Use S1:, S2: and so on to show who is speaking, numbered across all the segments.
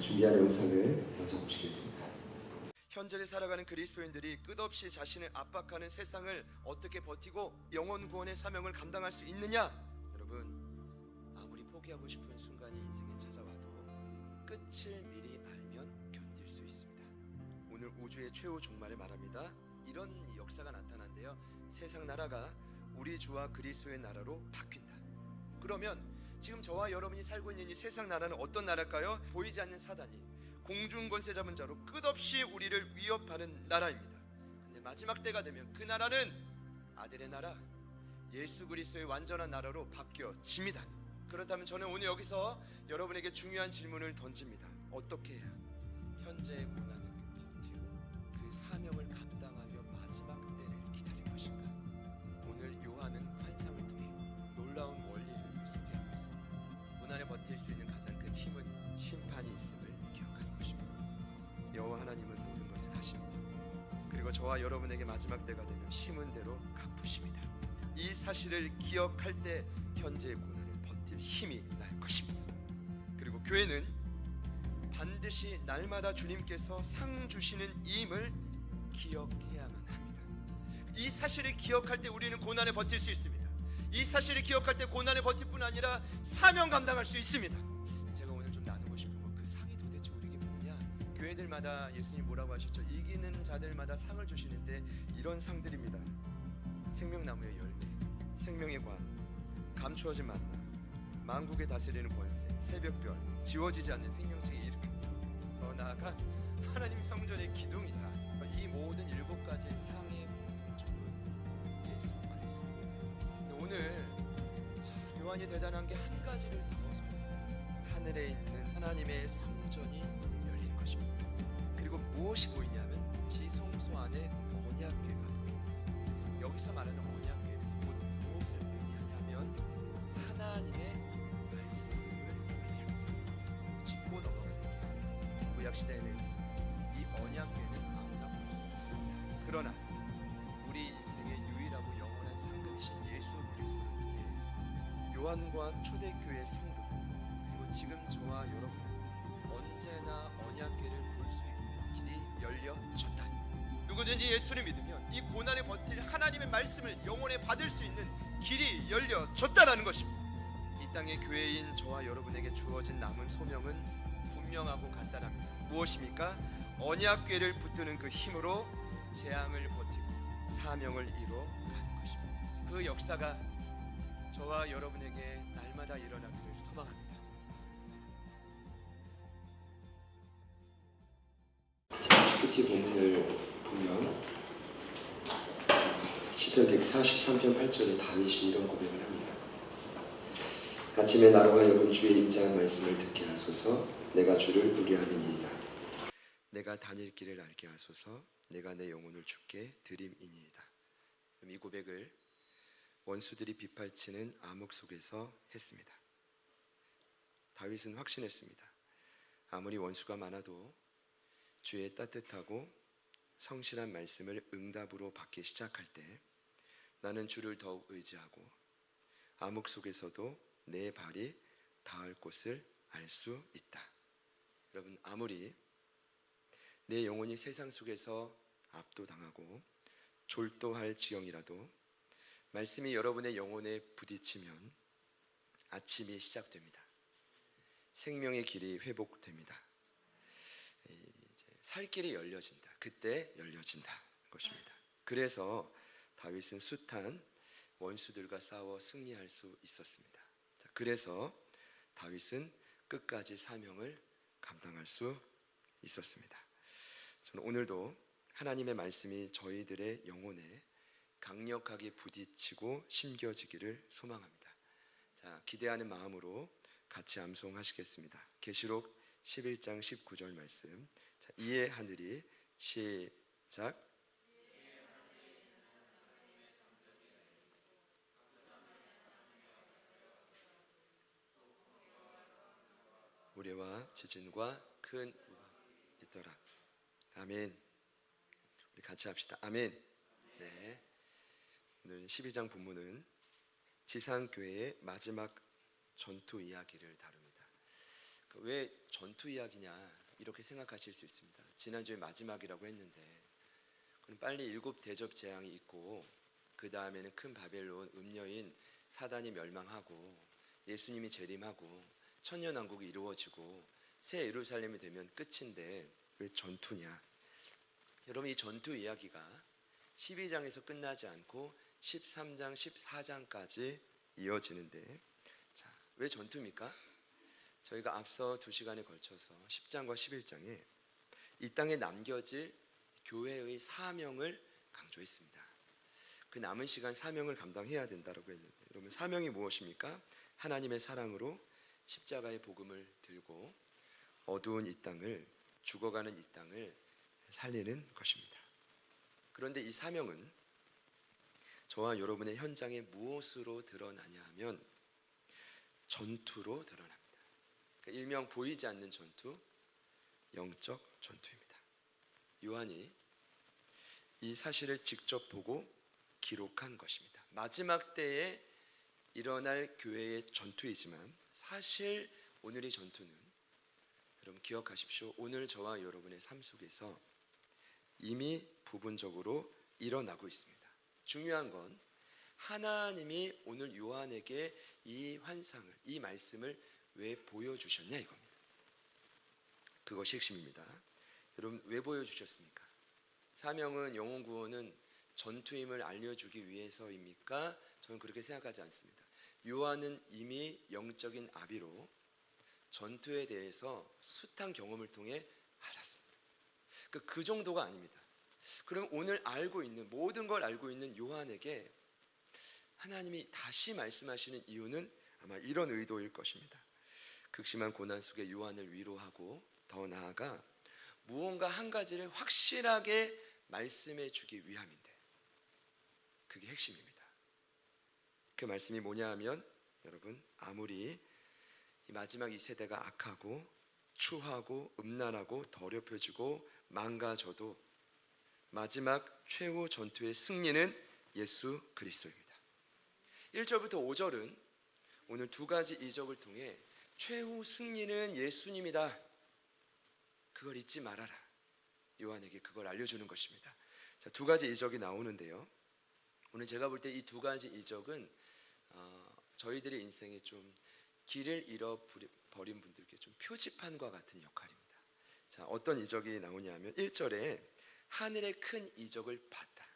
S1: 준비한 영상을 먼저 보시겠습니다.
S2: 현재를 살아가는 그리스도인들이 끝없이 자신을 압박하는 세상을 어떻게 버티고 영혼 구원의 사명을 감당할 수 있느냐? 여러분, 아무리 포기하고 싶은 순간이 인생에 찾아와도 끝을 미리 알면 견딜 수 있습니다. 오늘 우주의 최후 종말을 말합니다. 이런 역사가 나타난대요. 세상 나라가 우리 주와 그리스도의 나라로 바뀐다. 그러면 지금 저와 여러분이 살고 있는 이 세상 나라는 어떤 나라일까요? 보이지 않는 사단이 공중 권세 잡은 자로 끝없이 우리를 위협하는 나라입니다. 근데 마지막 때가 되면 그 나라는 아들의 나라, 예수 그리스도의 완전한 나라로 바뀌어집니다. 그렇다면 저는 오늘 여기서 여러분에게 중요한 질문을 던집니다. 어떻게 해야 현재의 고난을 버티고 그 사명을 감당하며 마지막 때를 기다릴 것인가? 오늘 요한은 환상을 통해 놀라운 원리를 소개하고 있습니다. 고난에 버틸 수 있는 가장 큰 힘은 심판이 있음을 기억하는 것입니다. 여호와 하나님은 모든 것을 하십니다. 그리고 저와 여러분에게 마지막 때가 되면 심은 대로 갚으십니다. 이 사실을 기억할 때 현재의 고난을 버틸 힘이 날 것입니다. 그리고 교회는 반드시 날마다 주님께서 상 주시는 임을 기억해야만 합니다. 이 사실을 기억할 때 우리는 고난에 버틸 수 있습니다. 이 사실을 기억할 때 고난에 버틸 뿐 아니라 사명 감당할 수 있습니다. 제가 오늘 좀 나누고 싶은 건 그 상이 도대체 우리에게 뭐냐? 교회들마다 예수님 뭐라고 하셨죠? 이기는 자들마다 상을 주시는데 이런 상들입니다. 생명나무의 열매, 생명의 관, 감추어진 만나, 만국에 다스리는 권세, 새벽별, 지워지지 않는 생명책의 이름, 더 나아가 하나님 성전의 기둥이다. 이 모든 7가지의 상의 공통점은 예수 그리스도입니다. 오늘 요한이 대단한 게 한 가지를 더서 하늘에 있는 하나님의 성전이 열리는 것입니다. 그리고 무엇이 보이냐면 지성소 안에 언약궤가 보입니다. 여기서 말하는 언약궤는 곧 무엇을 의미하냐면 하나님의 말씀을 의미합니다. 짚고 넘어가야 되겠어요. 구약시대에는 이 언약궤는 아무나 볼 수 없습니다. 그러나 우리 인생의 유일하고 영원한 상급이신 예수 그리스도를 통해 요한과 초대교회 성도들 그리고 지금 저와 여러분은 언제나 언약궤를 볼 수 있는 길이 열려졌다. 누구든지 예수를 믿으면 이 고난에 버틸 하나님의 말씀을 영원히 받을 수 있는 길이 열려졌다라는 것입니다. 이 땅의 교회인 저와 여러분에게 주어진 남은 소명은 분명하고 간단합니다. 무엇입니까? 언약궤를 붙드는 그 힘으로 재앙을 버티고 사명을 이뤄가는 것입니다. 그 역사가 저와 여러분에게 날마다 일어나기를 소망합니다.
S1: PPT 본문을 보면 시편 143편 8절에 다윗이 이런 고백을 합니다. 아침에 나로 하여금 주의 인자한 말씀을 듣게 하소서. 내가 주를 의뢰함이니이다.
S2: 내가 다닐 길을 알게 하소서. 내가 내 영혼을 주께 드림이니이다. 이 고백을 원수들이 빗발치는 암흑 속에서 했습니다. 다윗은 확신했습니다. 아무리 원수가 많아도 주의 따뜻하고 성실한 말씀을 응답으로 받기 시작할 때 나는 주를 더욱 의지하고 암흑 속에서도 내 발이 닿을 곳을 알 수 있다. 여러분, 아무리 내 영혼이 세상 속에서 압도당하고 졸도할 지경이라도 말씀이 여러분의 영혼에 부딪히면 아침이 시작됩니다. 생명의 길이 회복됩니다. 살 길이 열려진다. 그때 열려진다 것입니다. 그래서 다윗은 숱한 원수들과 싸워 승리할 수 있었습니다. 그래서 다윗은 끝까지 사명을 감당할 수 있었습니다. 저는 오늘도 하나님의 말씀이 저희들의 영혼에 강력하게 부딪히고 심겨지기를 소망합니다. 자, 기대하는 마음으로 같이 암송하시겠습니다. 계시록 11장 19절 말씀. 자, 이에 하늘이 시작. 우레와 지진과 큰 우박이 있더라. 아멘. 우리 같이 합시다. 아멘. 네. 오늘 12장 본문은 지상교회의 마지막 전투 이야기를 다룹니다. 왜 전투 이야기냐 이렇게 생각하실 수 있습니다. 지난주에 마지막이라고 했는데 그럼 빨리 7 대접 재앙이 있고 그 다음에는 큰 바벨론 음녀인 사단이 멸망하고 예수님이 재림하고 천년왕국이 이루어지고 새 예루살렘이 되면 끝인데 왜 전투냐? 여러분, 이 전투 이야기가 12장에서 끝나지 않고 13장, 14장까지 이어지는데, 자, 왜 전투입니까? 저희가 앞서 2시간에 걸쳐서 10장과 11장에 이 땅에 남겨질 교회의 사명을 강조했습니다. 그 남은 시간 사명을 감당해야 된다고 했는데, 여러분, 사명이 무엇입니까? 하나님의 사랑으로 십자가의 복음을 들고 어두운 이 땅을, 죽어가는 이 땅을 살리는 것입니다. 그런데 이 사명은 저와 여러분의 현장에 무엇으로 드러나냐 하면 전투로 드러납니다. 그러니까 일명 보이지 않는 전투, 영적 전투입니다. 요한이 이 사실을 직접 보고 기록한 것입니다. 마지막 때에 일어날 교회의 전투이지만 사실 오늘의 전투는, 여러분 기억하십시오, 오늘 저와 여러분의 삶 속에서 이미 부분적으로 일어나고 있습니다. 중요한 건 하나님이 오늘 요한에게 이 환상을, 이 말씀을 왜 보여주셨냐 이겁니다. 그것이 핵심입니다. 여러분, 왜 보여주셨습니까? 사명은, 영혼 구원은 전투임을 알려주기 위해서입니까? 저는 그렇게 생각하지 않습니다. 요한은 이미 영적인 아비로 전투에 대해서 숱한 경험을 통해 알았습니다. 그 정도가 아닙니다. 그럼 오늘 알고 있는, 모든 걸 알고 있는 요한에게 하나님이 다시 말씀하시는 이유는 아마 이런 의도일 것입니다. 극심한 고난 속에 요한을 위로하고 더 나아가 무언가 한 가지를 확실하게 말씀해 주기 위함인데, 그게 핵심입니다. 그 말씀이 뭐냐 하면, 여러분, 아무리 이 마지막 이 세대가 악하고 추하고 음란하고 더럽혀지고 망가져도 마지막 최후 전투의 승리는 예수 그리스도입니다. 1절부터 5절은 오늘 두 가지 이적을 통해 최후 승리는 예수님이다, 그걸 잊지 말아라, 요한에게 그걸 알려주는 것입니다. 자, 두 가지 이적이 나오는데요, 오늘 제가 볼 때 이 두 가지 이적은 저희들의 인생에 좀 길을 잃어버린 분들께 좀 표지판과 같은 역할입니다. 자, 어떤 이적이 나오냐면 1절에 하늘의 큰 이적을 봤다,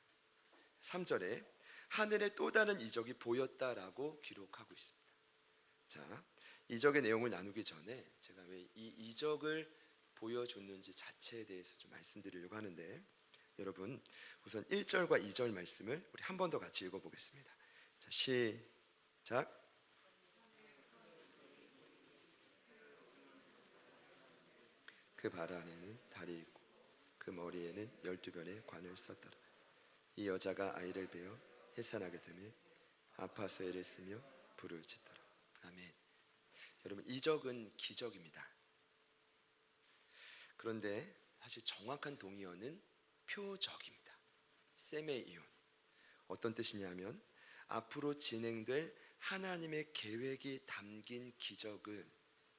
S2: 3절에 하늘에 또 다른 이적이 보였다라고 기록하고 있습니다. 자, 이적의 내용을 나누기 전에 제가 왜 이 이적을 보여줬는지 자체에 대해서 좀 말씀드리려고 하는데, 여러분 우선 1절과 2절 말씀을 우리 한 번 더 같이 읽어보겠습니다. 자, 시작. 그 발 안에는 달이 있고 그 머리에는 12변의 관을 썼더라. 이 여자가 아이를 베어 해산하게 되며 아파서 애를 쓰며 부르짖더라. 아멘. 여러분, 이적은 기적입니다. 그런데 사실 정확한 동의어는 표적입니다. 세메이온. 어떤 뜻이냐면 앞으로 진행될 하나님의 계획이 담긴 기적을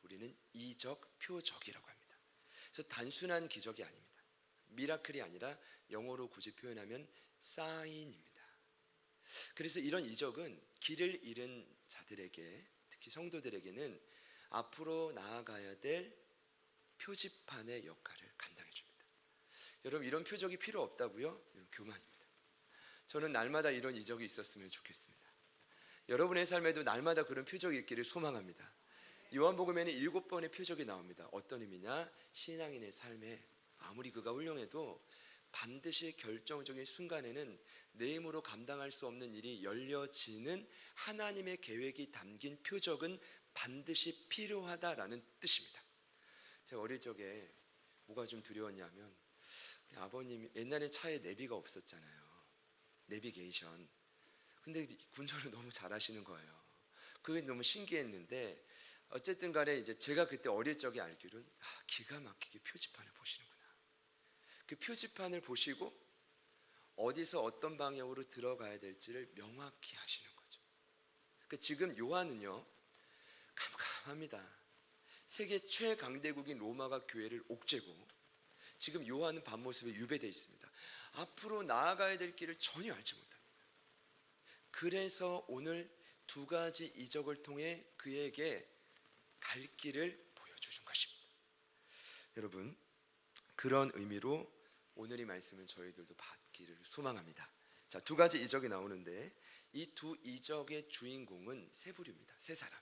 S2: 우리는 이적, 표적이라고 합니다. 그래서 단순한 기적이 아닙니다. 미라클이 아니라 영어로 굳이 표현하면 사인입니다. 그래서 이런 이적은 길을 잃은 자들에게, 특히 성도들에게는 앞으로 나아가야 될 표지판의 역할을 감당해 줍니다. 여러분, 이런 표적이 필요 없다고요? 교만입니다. 저는 날마다 이런 이적이 있었으면 좋겠습니다. 여러분의 삶에도 날마다 그런 표적이 있기를 소망합니다. 요한복음에는 7번의 표적이 나옵니다. 어떤 의미냐? 신앙인의 삶에 아무리 그가 훌륭해도 반드시 결정적인 순간에는 내 힘으로 감당할 수 없는 일이 열려지는 하나님의 계획이 담긴 표적은 반드시 필요하다라는 뜻입니다. 제가 어릴 적에 뭐가 좀 두려웠냐면, 우리 아버님이 옛날에 차에 내비가 없었잖아요. 내비게이션. 근데 운전을 너무 잘하시는 거예요. 그게 너무 신기했는데, 어쨌든 간에 이제 제가 그때 어릴 적에 알기로는 기가 막히게 표지판을 보시는구나. 그 표지판을 보시고 어디서 어떤 방향으로 들어가야 될지를 명확히 하시는 거죠. 지금 요한은요, 깜깜합니다. 세계 최강대국인 로마가 교회를 옥죄고 지금 요한은 밤모습에 유배되어 있습니다. 앞으로 나아가야 될 길을 전혀 알지 못합니다. 그래서 오늘 두 가지 이적을 통해 그에게 갈 길을 보여주신 것입니다. 여러분, 그런 의미로 오늘 이 말씀을 저희들도 받기를 소망합니다. 자, 두 가지 이적이 나오는데 이 두 이적의 주인공은 세 부류입니다. 세 사람.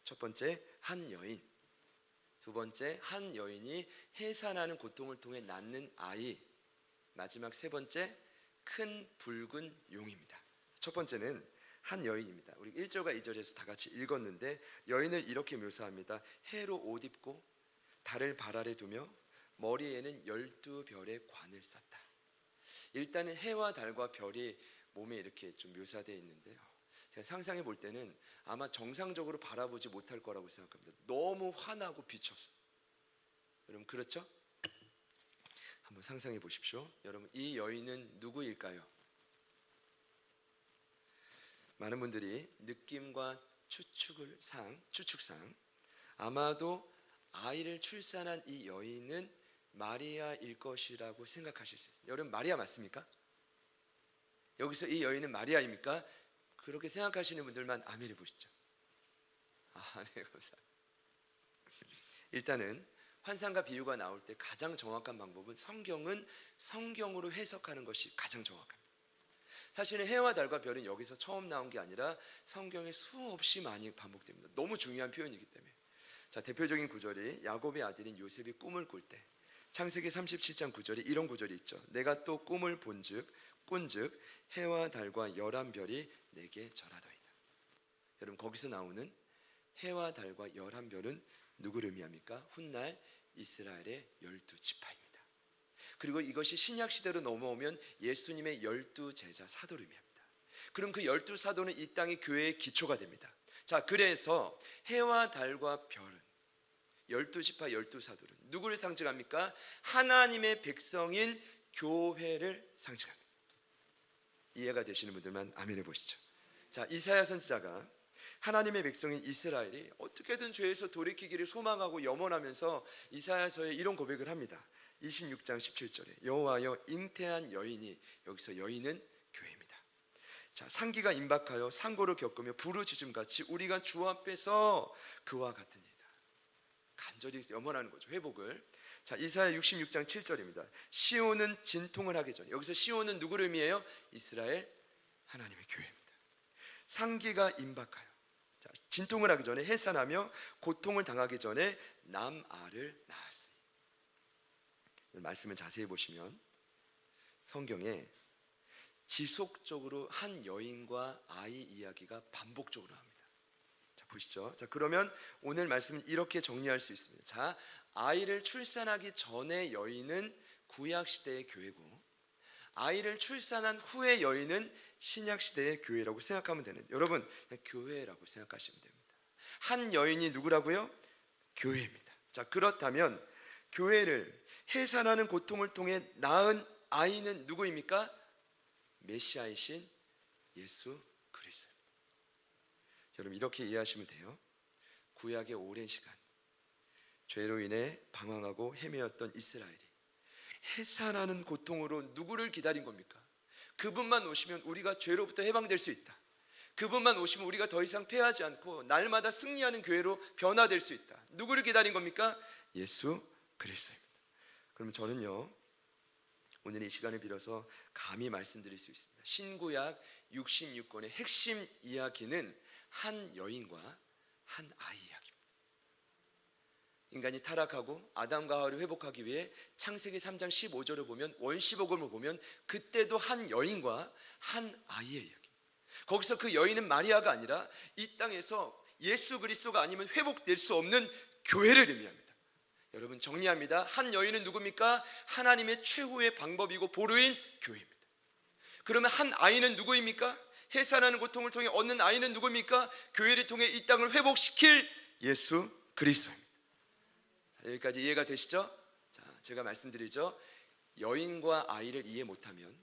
S2: 첫 번째, 한 여인. 두 번째, 한 여인이 해산하는 고통을 통해 낳는 아이. 마지막 세 번째, 큰 붉은 용입니다. 첫 번째는 한 여인입니다. 우리 1절과 2절에서 다 같이 읽었는데 여인을 이렇게 묘사합니다. 해로 옷 입고 달을 발 아래 두며 머리에는 12별의 관을 썼다. 일단은 해와 달과 별이 몸에 이렇게 좀 묘사되어 있는데요, 제가 상상해 볼 때는 아마 정상적으로 바라보지 못할 거라고 생각합니다. 너무 환하고 비쳤어. 여러분 그렇죠? 한번 상상해 보십시오. 여러분, 이 여인은 누구일까요? 많은 분들이 느낌과 추측상 아마도 아이를 출산한 이 여인은 마리아일 것이라고 생각하실 수 있습니다. 여러분, 마리아 맞습니까? 여기서 이 여인은 마리아입니까? 그렇게 생각하시는 분들만 아멘해 보시죠. 네, 감사합니다. 일단은 환상과 비유가 나올 때 가장 정확한 방법은 성경은 성경으로 해석하는 것이 가장 정확합니다. 사실은 해와 달과 별은 여기서 처음 나온 게 아니라 성경에 수없이 많이 반복됩니다. 너무 중요한 표현이기 때문에. 자, 대표적인 구절이 야곱의 아들인 요셉이 꿈을 꿀 때 창세기 37장 9절에 이런 구절이 있죠. 내가 또 꿈을 꾼즉 해와 달과 11별이 내게 절하더이다. 여러분, 거기서 나오는 해와 달과 11별은 누구를 의미합니까? 훗날 이스라엘의 12지파입니다. 그리고 이것이 신약 시대로 넘어오면 예수님의 12제자 사도를 의미합니다. 그럼 그 12사도는 이 땅의 교회의 기초가 됩니다. 자, 그래서 해와 달과 별은 12지파 12사도는 누구를 상징합니까? 하나님의 백성인 교회를 상징합니다. 이해가 되시는 분들만 아멘해 보시죠. 자, 이사야 선지자가 하나님의 백성인 이스라엘이 어떻게든 죄에서 돌이키기를 소망하고 염원하면서 이사야서에 이런 고백을 합니다. 26장 17절에 여호와여 잉태한 여인이, 여기서 여인은 교회입니다. 자, 상기가 임박하여 상고를 겪으며 부르짖음같이 우리가 주 앞에서 그와 같으니이다. 간절히 염원하는 거죠, 회복을. 자, 이사야 66장 7절입니다. 시온은 진통을 하기 전에, 여기서 시온은 누구를 의미해요? 이스라엘 하나님의 교회입니다. 상기가 임박하여, 자, 진통을 하기 전에, 해산하며 고통을 당하기 전에 남아를 낳았으니. 말씀을 자세히 보시면 성경에 지속적으로 한 여인과 아이 이야기가 반복적으로 나옵니다. 자, 보시죠. 자, 그러면 오늘 말씀은 이렇게 정리할 수 있습니다. 자, 아이를 출산하기 전에 여인은 구약 시대의 교회고, 아이를 출산한 후의 여인은 신약 시대의 교회라고 생각하면 되는데, 여러분 그냥 교회라고 생각하시면 됩니다. 한 여인이 누구라고요? 교회입니다. 자, 그렇다면 교회를 해산하는 고통을 통해 낳은 아이는 누구입니까? 메시아이신 예수 그리스도입니다. 여러분, 이렇게 이해하시면 돼요. 구약의 오랜 시간 죄로 인해 방황하고 헤매었던 이스라엘이 해산하는 고통으로 누구를 기다린 겁니까? 그분만 오시면 우리가 죄로부터 해방될 수 있다. 그분만 오시면 우리가 더 이상 패하지 않고 날마다 승리하는 교회로 변화될 수 있다. 누구를 기다린 겁니까? 예수 그리스도입니다. 그러면 저는요, 오늘 이 시간을 빌어서 감히 말씀드릴 수 있습니다. 신구약 66권의 핵심 이야기는 한 여인과 한 아이 이야기입니다. 인간이 타락하고 아담과 하와를 회복하기 위해 창세기 3장 15절을 보면, 원시복음을 보면 그때도 한 여인과 한 아이의 이야기입니다. 거기서 그 여인은 마리아가 아니라 이 땅에서 예수 그리스도가 아니면 회복될 수 없는 교회를 의미합니다. 여러분, 정리합니다. 한 여인은 누굽니까? 하나님의 최후의 방법이고 보루인 교회입니다. 그러면 한 아이는 누구입니까? 해산하는 고통을 통해 얻는 아이는 누구입니까? 교회를 통해 이 땅을 회복시킬 예수 그리스도입니다. 자, 여기까지 이해가 되시죠? 자, 제가 말씀드리죠. 여인과 아이를 이해 못하면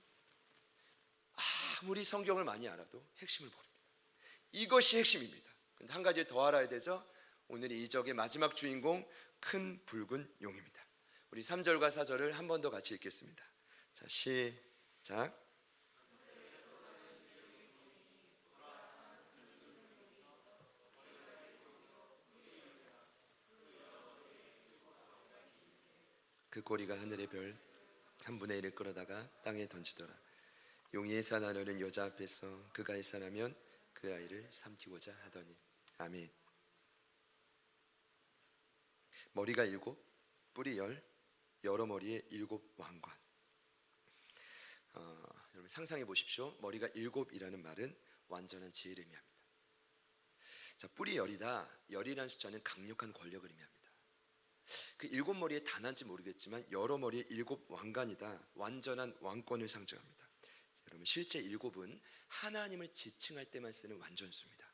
S2: 아무리 성경을 많이 알아도 핵심을 모릅니다. 이것이 핵심입니다. 근데 한 가지 더 알아야 되죠. 오늘 이 이적의 마지막 주인공 큰 붉은 용입니다. 우리 3절과 4절을 한 번 더 같이 읽겠습니다. 자, 시작. 그 꼬리가 하늘의 별 한 분의 1을 끌어다가 땅에 던지더라. 용이 해산하려는 여자 앞에서 그가 해산하면 그 아이를 삼키고자 하더니. 아멘. 머리가 7, 뿔이 10, 여러 머리에 7 왕관. 여러분 상상해 보십시오. 머리가 7이라는 말은 완전한 지혜를 의미합니다. 자, 뿔이 10이다. 10이라는 숫자는 강력한 권력을 의미합니다. 그 7머리에 단한지 모르겠지만 여러 머리에 7 왕관이다. 완전한 왕권을 상징합니다. 여러분 실제 7은 하나님을 지칭할 때만 쓰는 완전수입니다.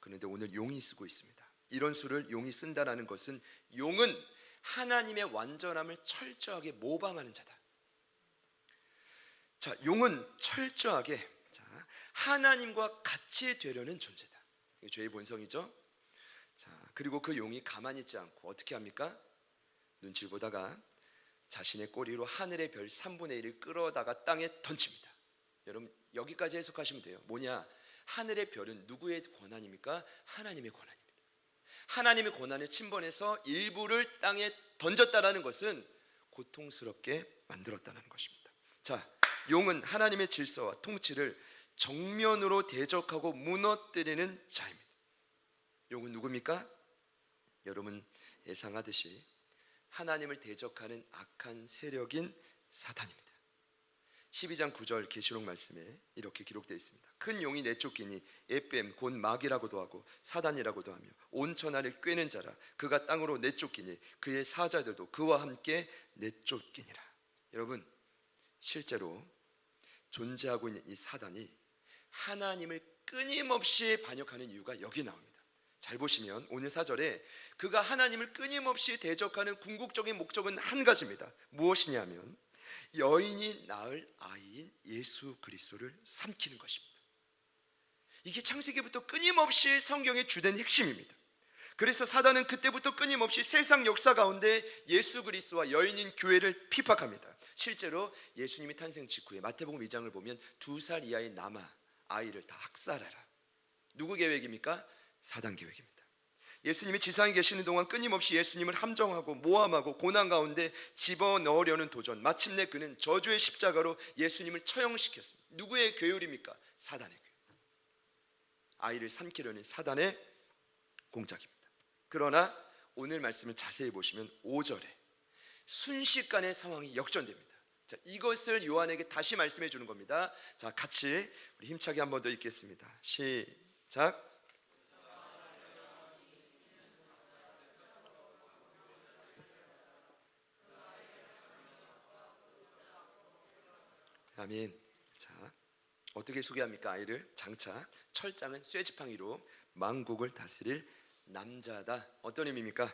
S2: 그런데 오늘 용이 쓰고 있습니다. 이런 수를 용이 쓴다라는 것은 용은 하나님의 완전함을 철저하게 모방하는 자다. 자, 용은 철저하게 하나님과 같이 되려는 존재다. 이게 죄의 본성이죠. 자, 그리고 그 용이 가만히 있지 않고 어떻게 합니까? 눈치를 보다가 자신의 꼬리로 하늘의 별 3분의 1을 끌어다가 땅에 던집니다. 여러분 여기까지 해석하시면 돼요. 뭐냐? 하늘의 별은 누구의 권한입니까? 하나님의 권한입니다. 하나님의 권한을 침범해서 일부를 땅에 던졌다라는 것은 고통스럽게 만들었다는 것입니다. 자, 용은 하나님의 질서와 통치를 정면으로 대적하고 무너뜨리는 자입니다. 용은 누굽니까? 여러분 예상하듯이 하나님을 대적하는 악한 세력인 사탄입니다. 12장 9절 계시록 말씀에 이렇게 기록되어 있습니다. 큰 용이 내쫓기니 에뱀 곧 마귀라고도 하고 사단이라고도 하며 온 천하를 꿰는 자라. 그가 땅으로 내쫓기니 그의 사자들도 그와 함께 내쫓기니라. 여러분 실제로 존재하고 있는 이 사단이 하나님을 끊임없이 반역하는 이유가 여기 나옵니다. 잘 보시면 오늘 4절에 그가 하나님을 끊임없이 대적하는 궁극적인 목적은 한 가지입니다. 무엇이냐면 여인이 낳을 아이인 예수 그리스도를 삼키는 것입니다. 이게 창세기부터 끊임없이 성경의 주된 핵심입니다. 그래서 사단은 그때부터 끊임없이 세상 역사 가운데 예수 그리스도와 여인인 교회를 핍박합니다. 실제로 예수님이 탄생 직후에 마태복음 2장을 보면 2살 이하의 남아 아이를 다 학살하라. 누구 계획입니까? 사단 계획입니다. 예수님이 지상에 계시는 동안 끊임없이 예수님을 함정하고 모함하고 고난 가운데 집어넣으려는 도전. 마침내 그는 저주의 십자가로 예수님을 처형시켰습니다. 누구의 계율입니까? 사단의 계율. 아이를 삼키려는 사단의 공작입니다. 그러나 오늘 말씀을 자세히 보시면 5절에 순식간에 상황이 역전됩니다. 자, 이것을 요한에게 다시 말씀해 주는 겁니다. 자, 같이 우리 힘차게 한 번 더 읽겠습니다. 시작. 아멘. 자, 어떻게 소개합니까? 아이를 장차 철장은 쇠지팡이로 만국을 다스릴 남자다. 어떤 의미입니까?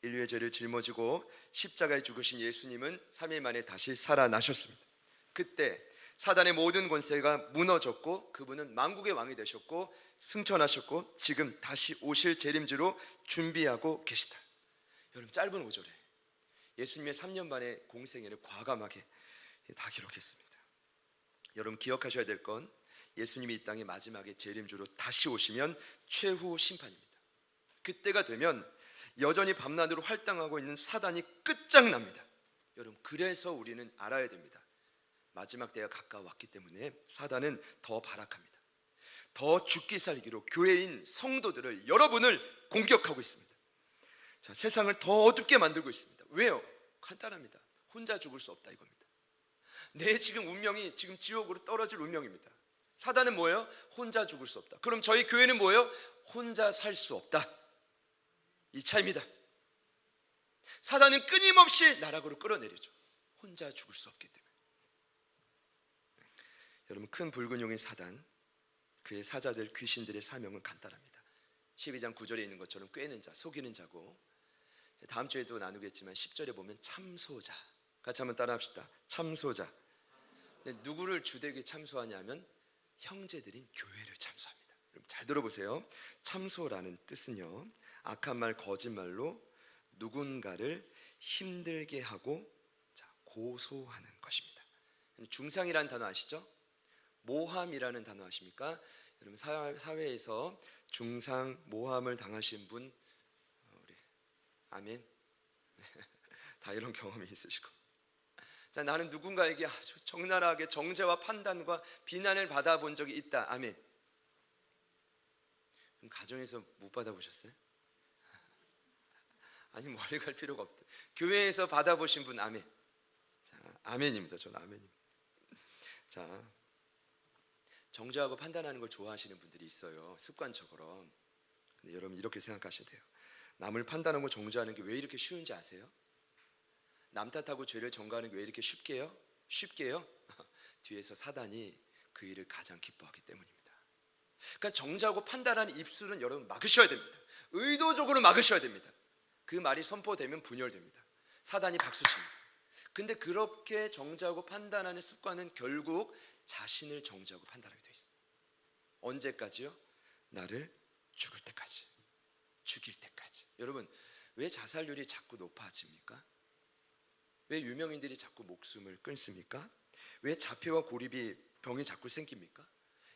S2: 인류의 죄를 짊어지고 십자가에 죽으신 예수님은 3일 만에 다시 살아나셨습니다. 그때 사단의 모든 권세가 무너졌고 그분은 만국의 왕이 되셨고 승천하셨고 지금 다시 오실 재림주로 준비하고 계시다. 여러분 짧은 5절에 예수님의 3년 반의 공생애를 과감하게 다 기록했습니다. 여러분 기억하셔야 될 건 예수님이 이 땅에 마지막에 재림주로 다시 오시면 최후 심판입니다. 그때가 되면 여전히 밤낮으로 활동하고 있는 사단이 끝장납니다. 여러분 그래서 우리는 알아야 됩니다. 마지막 때가 가까워왔기 때문에 사단은 더 발악합니다. 더 죽기 살기로 교회인 성도들을 여러분을 공격하고 있습니다. 자, 세상을 더 어둡게 만들고 있습니다. 왜요? 간단합니다. 혼자 죽을 수 없다 이겁니다. 내 지금 운명이 지금 지옥으로 떨어질 운명입니다. 사단은 뭐예요? 혼자 죽을 수 없다. 그럼 저희 교회는 뭐예요? 혼자 살 수 없다. 이 차이입니다. 사단은 끊임없이 나락으로 끌어내리죠. 혼자 죽을 수 없기 때문에. 여러분 큰 붉은 용인 사단, 그의 사자들 귀신들의 사명은 간단합니다. 12장 9절에 있는 것처럼 꿰는 자, 속이는 자고, 다음 주에도 나누겠지만 10절에 보면 참소자. 같이 한번 따라합시다. 참소자. 누구를 주되게 참소하냐면 형제들인 교회를 참소합니다. 여러분 잘 들어보세요. 참소라는 뜻은요, 악한 말, 거짓말로 누군가를 힘들게 하고 고소하는 것입니다. 중상이라는 단어 아시죠? 모함이라는 단어 아십니까? 여러분 사회에서 중상 모함을 당하신 분 우리 아멘. 다 이런 경험이 있으시고, 자, 나는 누군가에게 아주 적나라하게 정죄와 판단과 비난을 받아본 적이 있다. 아멘. 그럼 가정에서 못 받아보셨어요? 아니 멀리 갈 필요가 없다. 교회에서 받아보신 분 아멘. 자, 아멘입니다. 저는 아멘입니다. 자, 정죄하고 판단하는 걸 좋아하시는 분들이 있어요, 습관적으로. 근데 여러분 이렇게 생각하셔야 돼요. 남을 판단하고 정죄하는 게 왜 이렇게 쉬운지 아세요? 남 탓하고 죄를 전가하는 게 왜 이렇게 쉽게요? 뒤에서 사단이 그 일을 가장 기뻐하기 때문입니다. 그러니까 정죄하고 판단하는 입술은 여러분 막으셔야 됩니다. 의도적으로 막으셔야 됩니다. 그 말이 선포되면 분열됩니다. 사단이 박수칩니다. 근데 그렇게 정죄하고 판단하는 습관은 결국 자신을 정죄하고 판단하게 되어 있습니다. 언제까지요? 나를 죽을 때까지, 죽일 때까지. 여러분 왜 자살률이 자꾸 높아집니까? 왜 유명인들이 자꾸 목숨을 끊습니까? 왜 자폐와 고립이 병이 자꾸 생깁니까?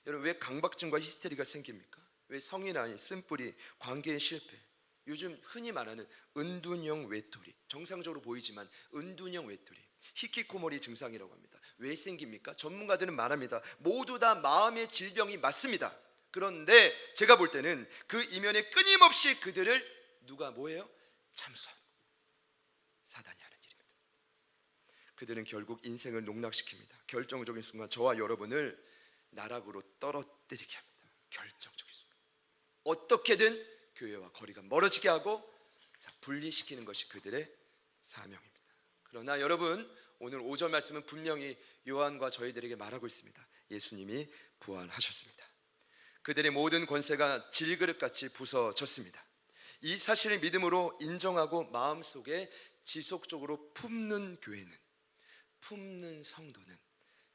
S2: 여러분 왜 강박증과 히스테리가 생깁니까? 왜 성인아이, 쓴뿌리, 관계의 실패, 요즘 흔히 말하는 은둔형 외톨이, 정상적으로 보이지만 은둔형 외톨이, 히키코모리 증상이라고 합니다. 왜 생깁니까? 전문가들은 말합니다. 모두 다 마음의 질병이 맞습니다. 그런데 제가 볼 때는 그 이면에 끊임없이 그들을 누가 뭐예요? 참수하는, 사단이 하는 일입니다. 그들은 결국 인생을 농락시킵니다. 결정적인 순간 저와 여러분을 나락으로 떨어뜨리게 합니다. 결정적인 순간. 어떻게든 교회와 거리가 멀어지게 하고 분리시키는 것이 그들의 사명입니다. 그러나 여러분 오늘 5절 말씀은 분명히 요한과 저희들에게 말하고 있습니다. 예수님이 부활하셨습니다. 그들의 모든 권세가 질그릇같이 부서졌습니다. 이 사실을 믿음으로 인정하고 마음속에 지속적으로 품는 교회는, 품는 성도는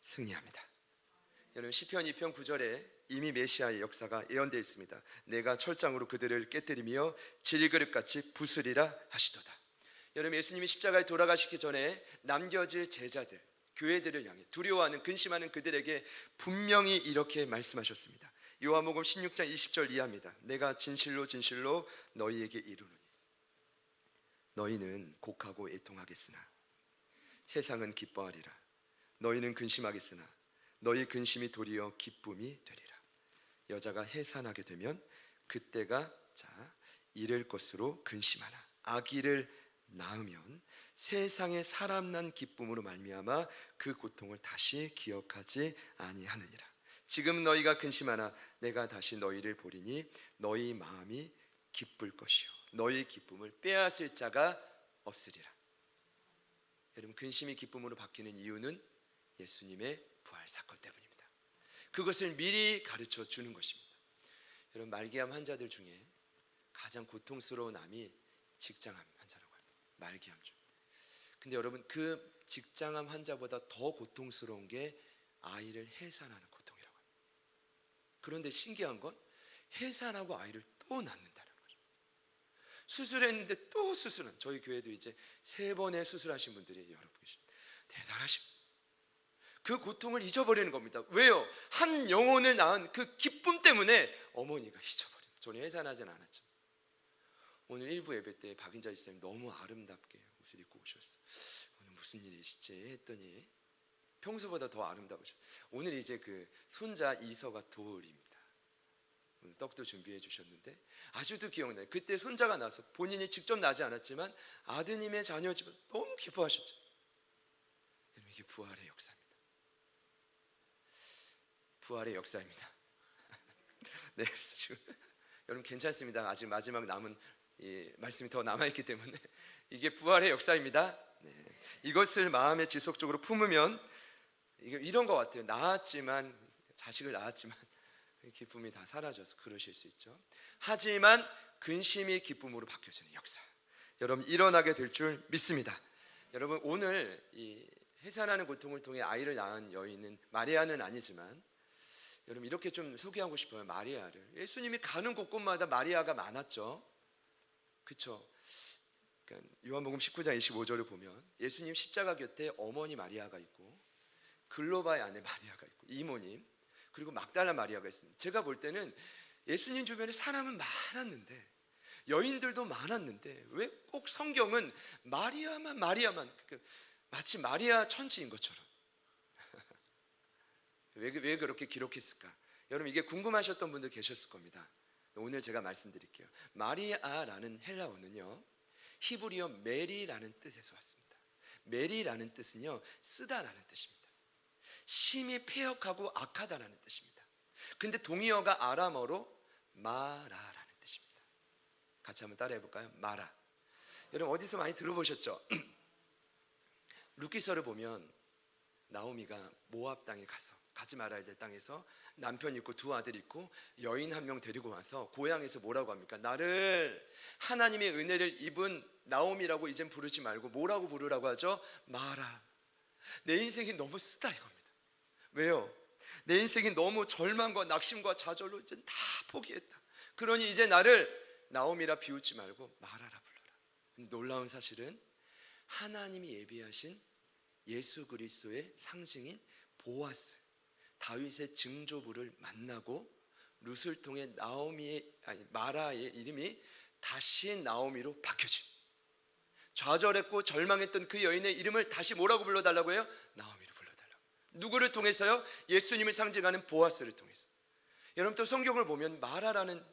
S2: 승리합니다. 여러분 시편 2편 9절에 이미 메시아의 역사가 예언되어 있습니다. 내가 철장으로 그들을 깨뜨리며 질그릇같이 부수리라 하시도다. 여러분 예수님이 십자가에 돌아가시기 전에 남겨질 제자들, 교회들을 향해 두려워하는, 근심하는 그들에게 분명히 이렇게 말씀하셨습니다. 요한복음 16장 20절 이하입니다. 내가 진실로 진실로 너희에게 이르노니 너희는 곡하고 애통하겠으나 세상은 기뻐하리라. 너희는 근심하겠으나 너희 근심이 도리어 기쁨이 되리라. 여자가 해산하게 되면 그때가 이를 것으로 근심하나 아기를 낳으면 세상에 사람 난 기쁨으로 말미암아 그 고통을 다시 기억하지 아니하느니라. 지금 너희가 근심하나 내가 다시 너희를 보리니 너희 마음이 기쁠 것이요 너희 기쁨을 빼앗을 자가 없으리라. 여러분 근심이 기쁨으로 바뀌는 이유는 예수님의 부활 사건 때문입니다. 그것을 미리 가르쳐 주는 것입니다. 여러분 말기암 환자들 중에 가장 고통스러운 암이 직장암 환자라고 합니다. 말기암 중. 근데 여러분 그 직장암 환자보다 더 고통스러운 게 아이를 해산하는 고통이라고 합니다. 그런데 신기한 건 해산하고 아이를 또 낳는다는 거죠. 수술했는데 또 수술은, 저희 교회도 이제 3번의 수술하신 분들이 여러분 계십니다. 대단하십니다. 그 고통을 잊어버리는 겁니다. 왜요? 한 영혼을 낳은 그 기쁨 때문에 어머니가 잊어버린. 저는 해산하진 않았죠. 오늘 일부 예배 때 박인자 지사님 너무 아름답게 옷을 입고 오셨어요. 오늘 무슨 일이시지 했더니 평소보다 더 아름다우셨어요. 오늘 이제 그 손자 이서가 돌입니다. 오늘 떡도 준비해 주셨는데 아주도 기억나요. 그때 손자가 나서 본인이 직접 나지 않았지만 아드님의 자녀지만 너무 기뻐하셨죠. 이게 부활의 역사입니다. 부활의 역사입니다. 네, 그래서 지금 여러분 괜찮습니다. 아직 마지막 남은 이 말씀이 더 남아있기 때문에 이게 부활의 역사입니다. 네. 이것을 마음에 지속적으로 품으면 이게 이런 것 같아요. 낳았지만, 자식을 낳았지만 기쁨이 다 사라져서 그러실 수 있죠. 하지만 근심이 기쁨으로 바뀌어지는 역사, 여러분 일어나게 될 줄 믿습니다. 여러분 오늘 이 해산하는 고통을 통해 아이를 낳은 여인은 마리아는 아니지만 여러분 이렇게 좀 소개하고 싶어요. 마리아를. 예수님이 가는 곳곳마다 마리아가 많았죠. 그쵸? 그러니까 요한복음 19장 25절을 보면 예수님 십자가 곁에 어머니 마리아가 있고 글로바의 아내 마리아가 있고 이모님 그리고 막달라 마리아가 있습니다. 제가 볼 때는 예수님 주변에 사람은 많았는데 여인들도 많았는데 왜 꼭 성경은 마리아만 마치 마리아 천지인 것처럼 왜 그렇게 기록했을까? 여러분 이게 궁금하셨던 분들 계셨을 겁니다. 오늘 제가 말씀드릴게요. 마리아라는 헬라어는요 히브리어 메리라는 뜻에서 왔습니다. 메리라는 뜻은요 쓰다라는 뜻입니다. 심히 패역하고 악하다라는 뜻입니다. 근데 동의어가 아람어로 마라라는 뜻입니다. 같이 한번 따라해 볼까요? 마라. 여러분 어디서 많이 들어보셨죠? 룻기서를 보면 나오미가 모압 땅에 가서 가지 말아야 될 땅에서 남편 있고 두 아들 있고 여인 한 명 데리고 와서 고향에서 뭐라고 합니까? 나를 하나님의 은혜를 입은 나오미라고 이젠 부르지 말고 뭐라고 부르라고 하죠? 마라. 내 인생이 너무 쓰다 이겁니다. 왜요? 내 인생이 너무 절망과 낙심과 좌절로 이제 다 포기했다. 그러니 이제 나를 나오미라 비웃지 말고 마라라 불러라. 근데 놀라운 사실은 하나님이 예비하신 예수 그리스도의 상징인 보아스 다윗의 증조부를 만나고 룻을 통해 마라의 이름이 다시 나오미로 바뀌어진 좌절했고 절망했던 그 여인의 이름을 다시 뭐라고 불러달라고 해요? 나오미로 불러달라고. 누구를 통해서요? 예수님을 상징하는 보아스를 통해서. 여러분 또 성경을 보면 마라라는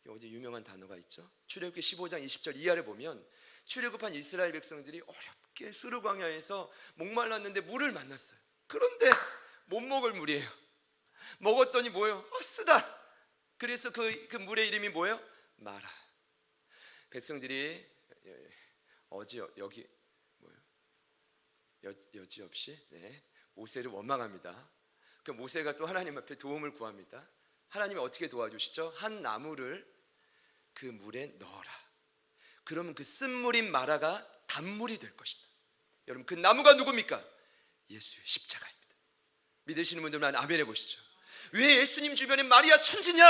S2: 어제 유명한 단어가 있죠. 출애굽기 15장 20절 이하를 보면 출애굽한 이스라엘 백성들이 어렵게 수르 광야에서 목말랐는데 물을 만났어요. 그런데 못 먹을 물이에요. 먹었더니 뭐예요? 쓰다. 그래서 그 물의 이름이 뭐예요? 마라. 백성들이 여기 뭐예요? 여지없이 모세를 원망합니다. 그 모세가 또 하나님 앞에 도움을 구합니다. 하나님이 어떻게 도와주시죠? 한 나무를 그 물에 넣어라. 그러면 그 쓴물인 마라가 단물이 될 것이다. 여러분 그 나무가 누굽니까? 예수의 십자가입니다. 믿으시는 분들만 아멘 해보시죠. 왜 예수님 주변에 마리아 천지냐?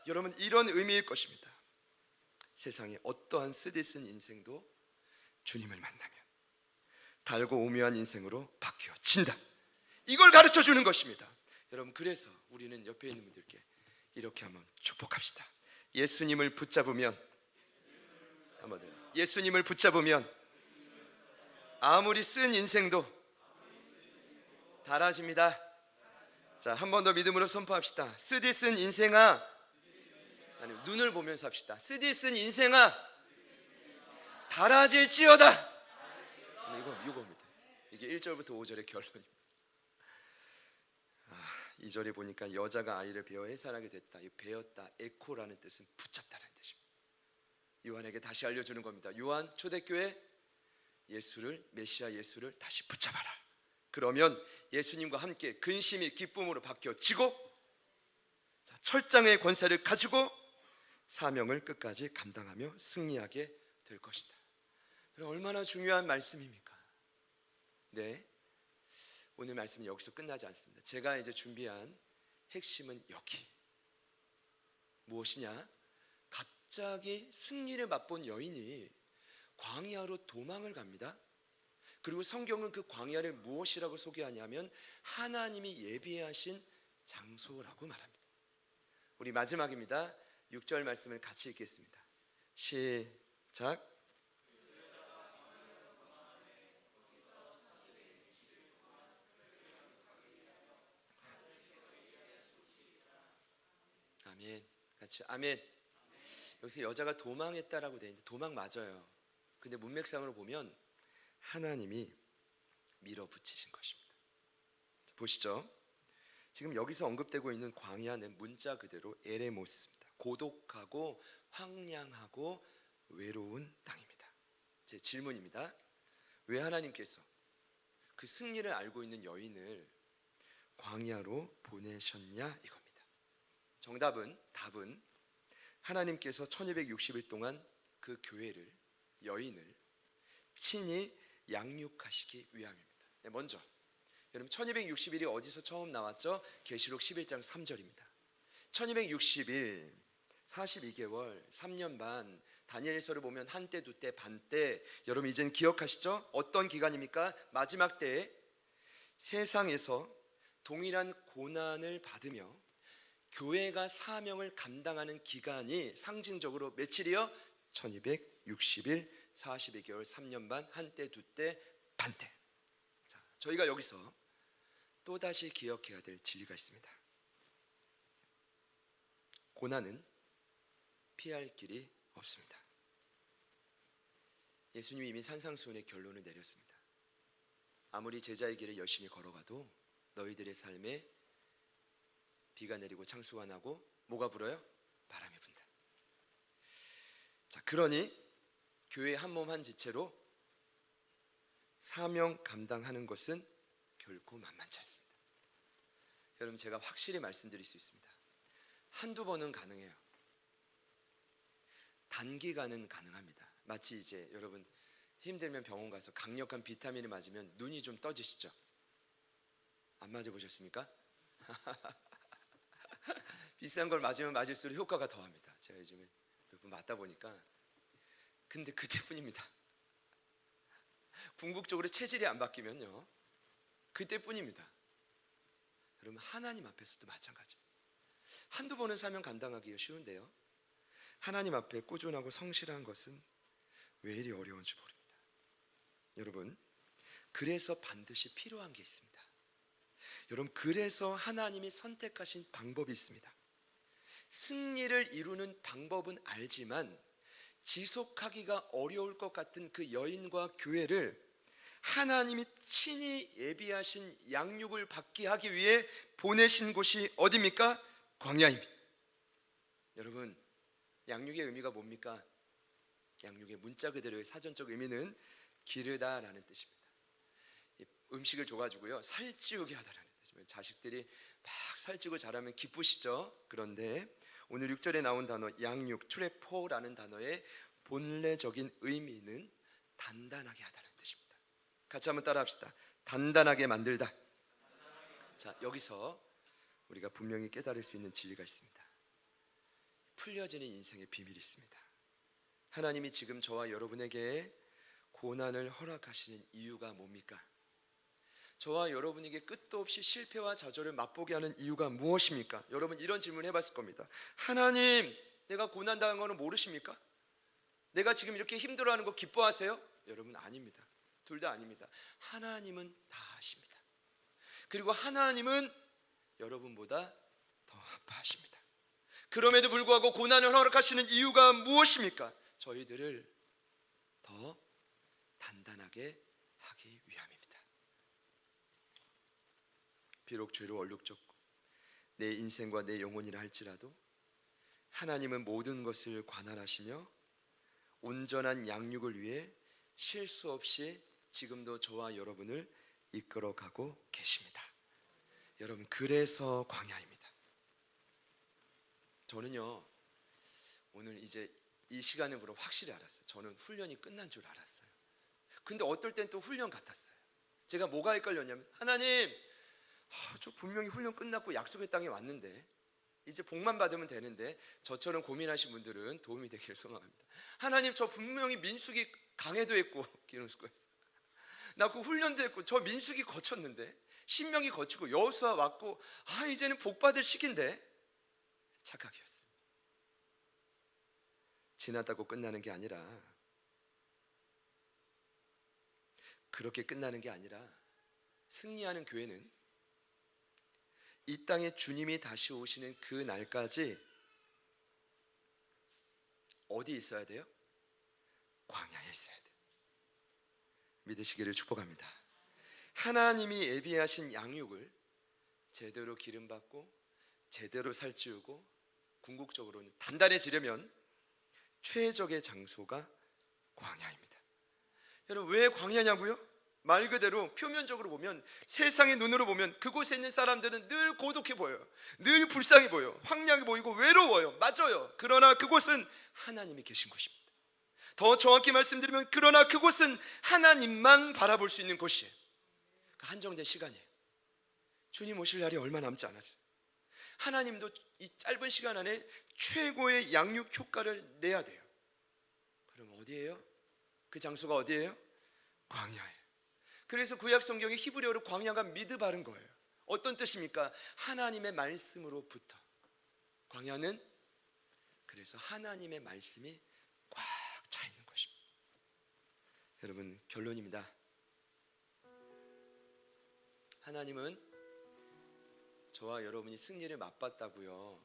S2: 여러분 이런 의미일 것입니다. 세상에 어떠한 쓰디쓴 인생도 주님을 만나면 달고 오묘한 인생으로 바뀌어진다. 이걸 가르쳐 주는 것입니다. 여러분 그래서 우리는 옆에 있는 분들께 이렇게 한번 축복합시다. 예수님을 붙잡으면 한번 더. 예수님을 붙잡으면 아무리 쓴 인생도 달아집니다. 자, 한 번 더 믿음으로 선포합시다. 쓰디쓴 인생아, 아니 눈을 보면서 합시다. 쓰디쓴 인생아, 달아질지어다. 이겁니다. 이게 1절부터 5절의 결론입니다. 2절에 보니까 여자가 아이를 베어 해산하게 됐다. 이 베었다, 에코라는 뜻은 붙잡다라는 뜻입니다. 요한에게 다시 알려주는 겁니다. 요한 초대교회 메시아 예수를 다시 붙잡아라. 그러면 예수님과 함께 근심이 기쁨으로 바뀌어지고 철장의 권세를 가지고 사명을 끝까지 감당하며 승리하게 될 것이다. 얼마나 중요한 말씀입니까? 네, 오늘 말씀은 여기서 끝나지 않습니다. 제가 이제 준비한 핵심은 여기. 무엇이냐? 갑자기 승리를 맛본 여인이 광야로 도망을 갑니다. 그리고 성경은 그 광야를 무엇이라고 소개하냐면 하나님이 예비하신 장소라고 말합니다. 우리 마지막입니다. 6절 말씀을 같이 읽겠습니다. 시작. 아멘. 같이 아멘. 여기서 여자가 도망했다라고 되어 있는데 도망 맞아요. 근데 문맥상으로 보면 하나님이 밀어붙이신 것입니다. 보시죠. 지금 여기서 언급되고 있는 광야는 문자 그대로 에레모스입니다. 고독하고 황량하고 외로운 땅입니다. 제 질문입니다. 왜 하나님께서 그 승리를 알고 있는 여인을 광야로 보내셨냐 이겁니다. 답은 하나님께서 1260일 동안 그 교회를 여인을 친히 양육하시기 위함입니다. 먼저 여러분 1260일이 어디서 처음 나왔죠? 계시록 11장 3절입니다. 1260일 42개월 3년 반 다니엘서를 보면 한때, 두때, 반때, 여러분 이제는 기억하시죠? 어떤 기간입니까? 마지막 때에 세상에서 동일한 고난을 받으며 교회가 사명을 감당하는 기간이 상징적으로 며칠이요? 1260일, 42개월, 3년 반, 한때, 두때, 반때. 자, 저희가 여기서 또다시 기억해야 될 진리가 있습니다. 고난은 피할 길이 없습니다. 예수님이 이미 산상수훈의 결론을 내렸습니다. 아무리 제자의 길을 열심히 걸어가도 너희들의 삶에 비가 내리고 창수가 나고 뭐가 불어요? 바람이 분다. 자, 그러니 교회 한 몸 한 지체로 사명 감당하는 것은 결코 만만치 않습니다. 여러분, 제가 확실히 말씀드릴 수 있습니다. 한두 번은 가능해요. 단기간은 가능합니다. 마치 이제 여러분 힘들면 병원 가서 강력한 비타민을 맞으면 눈이 좀 떠지시죠? 안 맞아보셨습니까? 비싼 걸 맞으면 맞을수록 효과가 더합니다. 제가 요즘에 몇 번 맞다 보니까. 근데 그때뿐입니다. 궁극적으로 체질이 안 바뀌면요, 그때뿐입니다. 여러분, 하나님 앞에서도 마찬가지입니다. 한두 번은 사명 감당하기가 쉬운데요, 하나님 앞에 꾸준하고 성실한 것은 왜 이리 어려운지 모릅니다. 여러분, 그래서 반드시 필요한 게 있습니다. 여러분, 그래서 하나님이 선택하신 방법이 있습니다. 승리를 이루는 방법은 알지만 지속하기가 어려울 것 같은 그 여인과 교회를 하나님이 친히 예비하신 양육을 받게 하기 위해 보내신 곳이 어디입니까? 광야입니다. 여러분, 양육의 의미가 뭡니까? 양육의 문자 그대로의 사전적 의미는 기르다라는 뜻입니다. 음식을 줘가지고요, 살찌우게 하다라는 뜻입니다. 자식들이 막 살찌고 자라면 기쁘시죠? 그런데 오늘 6절에 나온 단어 양육, 트레포라는 단어의 본래적인 의미는 단단하게 하다는 뜻입니다. 같이 한번 따라합시다. 단단하게 만들다. 자, 여기서 우리가 분명히 깨달을 수 있는 진리가 있습니다. 풀려지는 인생의 비밀이 있습니다. 하나님이 지금 저와 여러분에게 고난을 허락하시는 이유가 뭡니까? 저와 여러분에게 끝도 없이 실패와 좌절을 맛보게 하는 이유가 무엇입니까? 여러분, 이런 질문 해봤을 겁니다. 하나님, 내가 고난당한 거는 모르십니까? 내가 지금 이렇게 힘들어하는 거 기뻐하세요? 여러분, 아닙니다. 둘 다 아닙니다. 하나님은 다 아십니다. 그리고 하나님은 여러분보다 더 아파하십니다. 그럼에도 불구하고 고난을 허락하시는 이유가 무엇입니까? 저희들을 더 단단하게 하기 위함입니다. 비록 죄로 얼룩졌고 내 인생과 내 영혼이라 할지라도 하나님은 모든 것을 관할하시며 온전한 양육을 위해 실수 없이 지금도 저와 여러분을 이끌어가고 계십니다. 여러분, 그래서 광야입니다. 저는요, 오늘 이제 이 시간으로 확실히 알았어요. 저는 훈련이 끝난 줄 알았어요. 근데 어떨 땐 또 훈련 같았어요. 제가 뭐가 헷갈렸냐면, 하나님, 저 분명히 훈련 끝났고 약속의 땅에 왔는데 이제 복만 받으면 되는데, 저처럼 고민하신 분들은 도움이 되기를 소망합니다. 하나님, 저 분명히 민수기 강해도 했고 기름수가 있어요. 나 그 훈련도 했고 저 민수기 거쳤는데, 신명이 거치고 여호수아 왔고, 이제는 복 받을 시기인데 착각이었어요. 지났다고 끝나는 게 아니라, 그렇게 끝나는 게 아니라, 승리하는 교회는 이 땅에 주님이 다시 오시는 그 날까지 어디 있어야 돼요? 광야에 있어야 돼요. 믿으시기를 축복합니다. 하나님이 예비하신 양육을 제대로 기름받고 제대로 살찌우고 궁극적으로는 단단해지려면 최적의 장소가 광야입니다. 여러분, 왜 광야냐고요? 말 그대로 표면적으로 보면, 세상의 눈으로 보면 그곳에 있는 사람들은 늘 고독해 보여요. 늘 불쌍해 보여요. 황량해 보이고 외로워요. 맞아요. 그러나 그곳은 하나님이 계신 곳입니다. 더 정확히 말씀드리면, 그러나 그곳은 하나님만 바라볼 수 있는 곳이에요. 한정된 시간이에요. 주님 오실 날이 얼마 남지 않았어요. 하나님도 이 짧은 시간 안에 최고의 양육 효과를 내야 돼요. 그럼 어디예요? 그 장소가 어디예요? 광야예요. 그래서 구약 성경의 히브리어로 광야가 미드바른 거예요. 어떤 뜻입니까? 하나님의 말씀으로부터. 광야는 그래서 하나님의 말씀이 꽉 차 있는 것입니다. 여러분, 결론입니다. 하나님은 저와 여러분이 승리를 맛봤다고요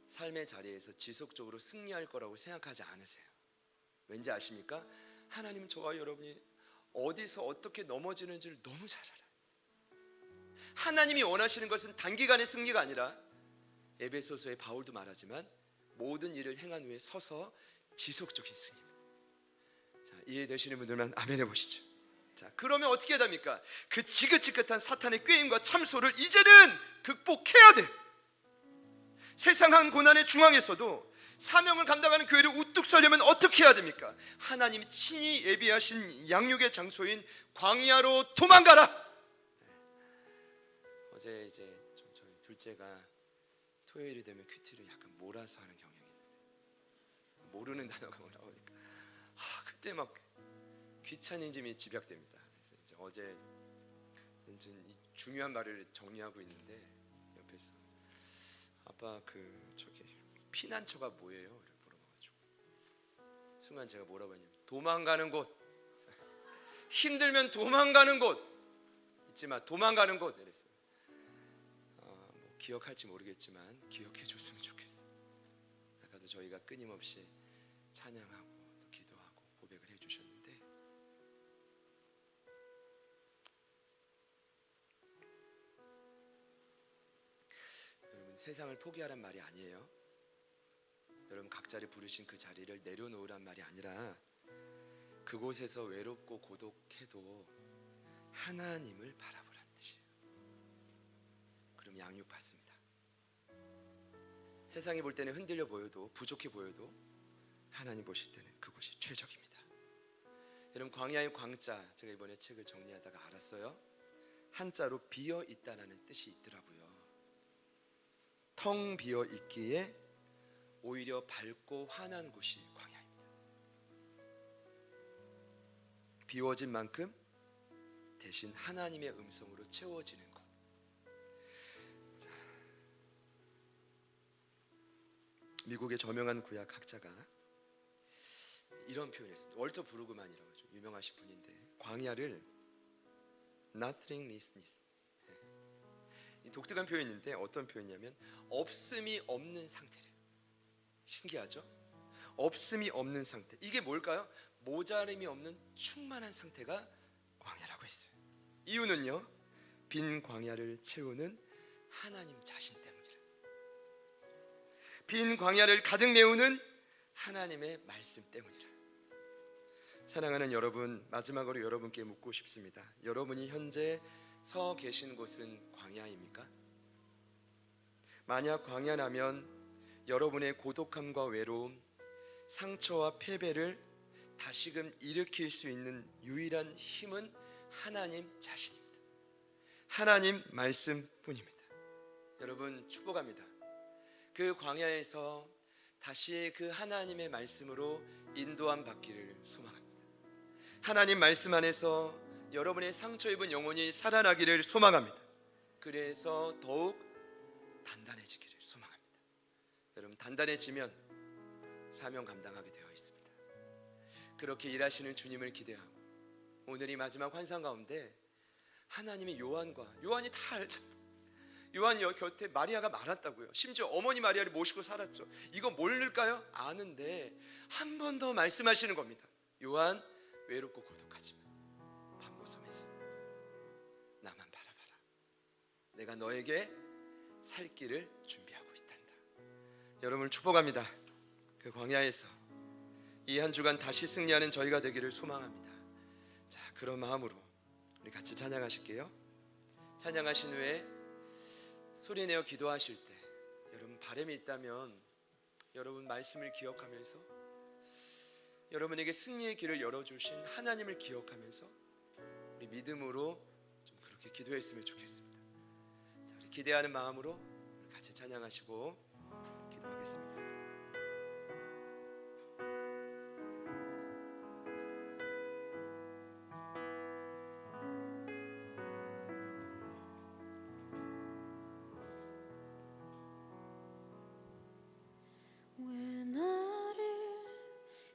S2: 삶의 자리에서 지속적으로 승리할 거라고 생각하지 않으세요. 왠지 아십니까? 하나님은 저와 여러분이 어디서 어떻게 넘어지는지를 너무 잘 알아요. 하나님이 원하시는 것은 단기간의 승리가 아니라 에베소서의 바울도 말하지만 모든 일을 행한 후에 서서 지속적인 승리. 자, 이해되시는 분들만 아멘 해보시죠. 자, 그러면 어떻게 해야 됩니까? 그 지긋지긋한 사탄의 꾀임과 참소를 이제는 극복해야 돼. 세상 한 고난의 중앙에서도 사명을 감당하는 교회를 우뚝 서려면 어떻게 해야 됩니까? 하나님이 친히 예비하신 양육의 장소인 광야로 도망가라. 어제 이제 저희 둘째가 토요일이 되면 큐티를 약간 몰아서 하는 경향이 있는데 모르는 단어가 막 나오니까 그때 막 귀차니즘이 집약됩니다. 그래서 이제 어제 이 중요한 말을 정리하고 있는데 옆에서 아빠 저기 피난처가 뭐예요? 이렇게 물어봐가지고 순간 제가 뭐라고 했냐면 도망가는 곳. 힘들면 도망가는 곳 잊지 마. 도망가는 곳 이랬어요. 뭐 기억할지 모르겠지만 기억해 줬으면 좋겠어. 아까도 저희가 끊임없이 찬양하고 또 기도하고 고백을 해주셨는데 여러분, 세상을 포기하란 말이 아니에요. 여러분, 각자를 부르신 그 자리를 내려놓으란 말이 아니라 그곳에서 외롭고 고독해도 하나님을 바라보란 뜻이에요. 그럼 양육받습니다. 세상이 볼 때는 흔들려 보여도 부족해 보여도 하나님 보실 때는 그곳이 최적입니다. 여러분, 광야의 광자, 제가 이번에 책을 정리하다가 알았어요. 한자로 비어 있다라는 뜻이 있더라고요. 텅 비어 있기에 오히려 밝고 환한 곳이 광야입니다. 비워진 만큼 대신 하나님의 음성으로 채워지는 것. 자, 미국의 저명한 구약 학자가 이런 표현을 했습니다. 월터 브루그만이라고 하죠. 유명하신 분인데 광야를 nothingness, 이 독특한 표현인데 어떤 표현이냐면 없음이 없는 상태래요. 신기하죠? 없음이 없는 상태. 이게 뭘까요? 모자림이 없는 충만한 상태가 광야라고 했어요. 이유는요, 빈 광야를 채우는 하나님 자신 때문이라. 빈 광야를 가득 메우는 하나님의 말씀 때문이라. 사랑하는 여러분, 마지막으로 여러분께 묻고 싶습니다. 여러분이 현재 서 계신 곳은 광야입니까? 만약 광야라면 여러분의 고독함과 외로움, 상처와 패배를 다시금 일으킬 수 있는 유일한 힘은 하나님 자신입니다. 하나님 말씀뿐입니다. 여러분, 축복합니다. 그 광야에서 다시 그 하나님의 말씀으로 인도함 받기를 소망합니다. 하나님 말씀 안에서 여러분의 상처 입은 영혼이 살아나기를 소망합니다. 그래서 더욱 단단해지기를 소망합니다. 여러분, 단단해지면 사명 감당하게 되어 있습니다. 그렇게 일하시는 주님을 기대하고 오늘이 마지막 환상 가운데 하나님의 요한이 다 알잖아요. 요한 곁에 마리아가 많았다고요. 심지어 어머니 마리아를 모시고 살았죠. 이거 모를까요? 아는데 한 번 더 말씀하시는 겁니다. 요한, 외롭고 고독하지만 밤모섬에서 나만 바라봐라. 내가 너에게 살 길을 준비하고 있단다. 여러분을 축복합니다. 그 광야에서 이 한 주간 다시 승리하는 저희가 되기를 소망합니다. 자, 그런 마음으로 우리 같이 찬양하실게요. 찬양하신 후에 소리내어 기도하실 때 여러분 바람이 있다면 여러분 말씀을 기억하면서 여러분에게 승리의 길을 열어주신 하나님을 기억하면서 우리 믿음으로 좀 그렇게 기도했으면 좋겠습니다. 자, 우리 기대하는 마음으로 같이 찬양하시고 기도하겠습니다.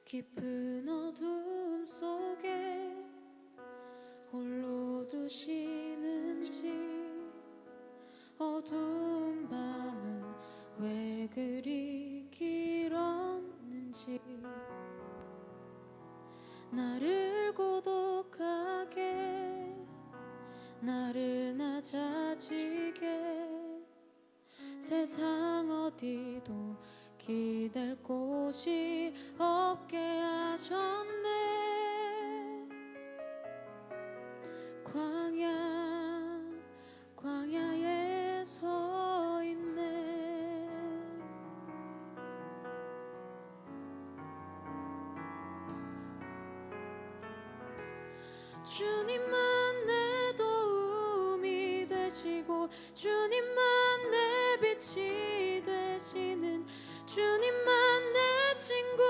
S3: 깊은 어둠 속에 홀로 두시는지, 어두운 밤은 왜 그리 길었는지, 나를 고독하게, 나를 낮아지게, 세상 어디도 기댈 곳이 없게 하셨네. 광야에 서 있네. 주님만 내 도움이 되시고, 주님만 내 빛이 되시는, 주님만 내 친구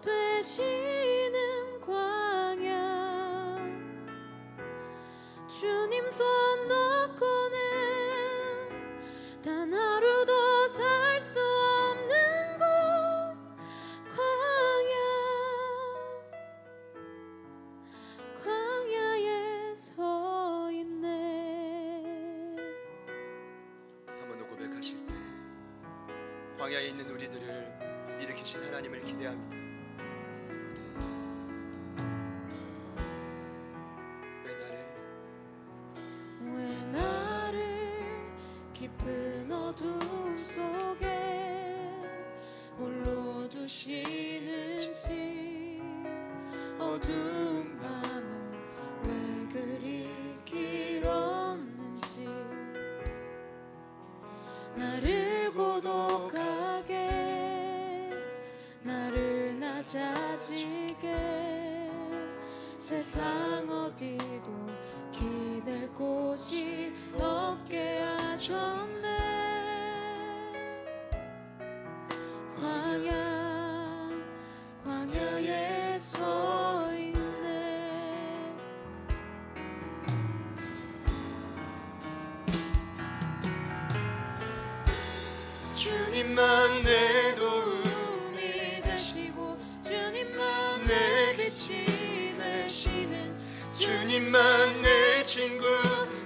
S3: 되시는 광야. 주님 손 놓고는 단 하루도 살 수 없는 곳, 광야에 서 있네.
S2: 한 번 더 고백하실 때 광야에 있는 우리들을 일으키신 하나님을 기대합니다.
S3: 왜 나를 깊은 어둠 속에 홀로 두시는지, 어두운 밤은 왜 그리 길었는지, 나를 고독하게, 나를 낮아지게, 세상 어디도 기댈 곳이 없게 하셨네. 광야에 서 있네.
S2: 주님만 내 도움이
S3: 되시고, 주님만 내 빛이 되시는,
S2: 주님만 내 친구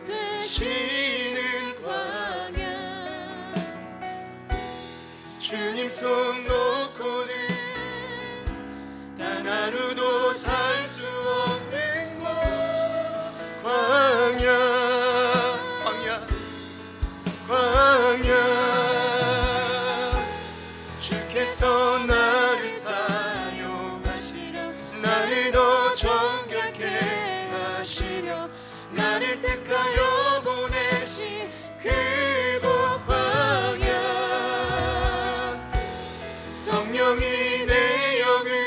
S3: 되시는 광야.
S2: 주님 손 놓고는 단 하루도 살 수 없는 곳, 광야. 주께서 나를 사용하시려, 나를 더 정결케 하시려, 나를 택하여 보내신 그곳 광야. 성령이 내 영을